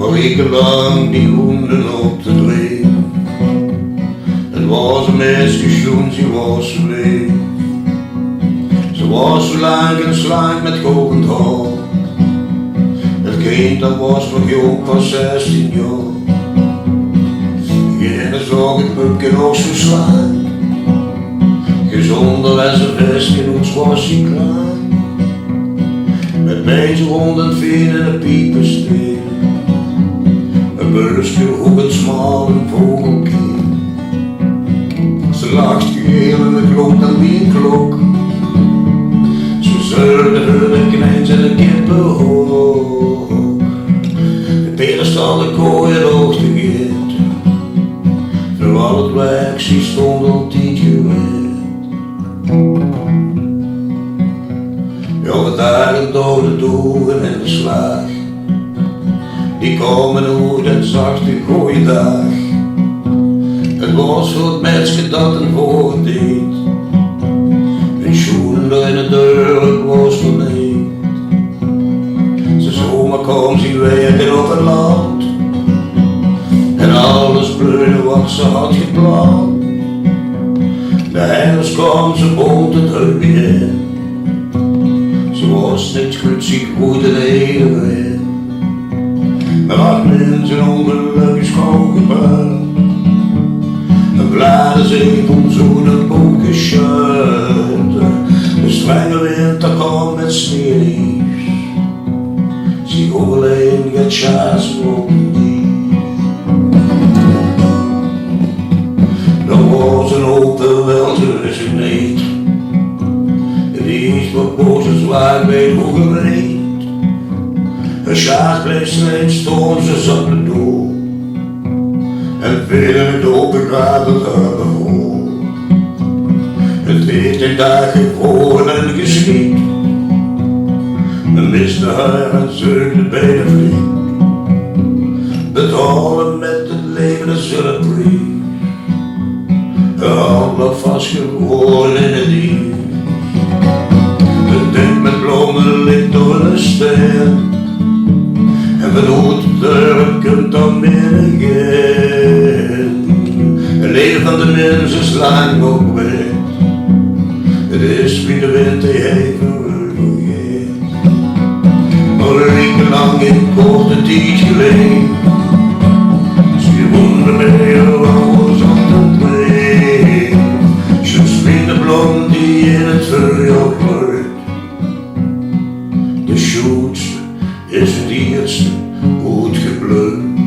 Al wekenlang die honden op de dreef. Het was een meisje schoen, ze was zo leeg. Ze was zo lang en slank met kokend haar. Het kind dat was nog jong, pas 16 jaar. En zag het pupje nog zo slaan. Gezonder en zijn best genoeg was hij klein. Met meisje rond en veen en een piepensteen. Een bulsje op het smale vogelkind. Ze lacht geheel en het klonk dan wie een klok. Ze zeurde hun knijns en een kippenhoog. De peren staan de kooi en hoogte geeft. Terwijl het werk zie stond altijd gewend. Ja, we dagen door de doelen en de slag. Die komen uit en zachte goeie dag. Het was voor het mensje dat een woord deed. Een schoenen in de deur, het was verleid. Ze zomaar kwam zien werken op het land. En alles bleurde wat ze had gepland. De herfst kwam, ze bond het huis in. Ze was niks goed, ze groeide de hele wind. Maar had mensen ongelukkig schoongebouwd. En bladen zich om zo de boeken schuiten. De strenge winter kwam met sneeuwlies. Ze overleen gaat schaatsen op de dies. Dan was een open wel tussen niet. Die is wat boos en zwaar bij het hooggereed. Een schaats bleef slecht, stond ze zat me door. En veel in het open gaat het haar bevoor. Het heeft een dag gevroren en geschiet. Men miste haar en zeugde bij de vriend. Betalen met het leven een zullenbrief. Haar hand lag vastgevroren in het dier. Het tent met bloemen ligt door een ster. En vanuit de deur kunt dan binnen gaan. Het leven van de mens is lang op weg. Het is wie de wind die even vergeet. Maar wekenlang in korte tijd geleden. Ze wonder mij alles op de twee. Ze springt de blom die in het vuur bloeit. De schoonste is het eerste goed gebleut.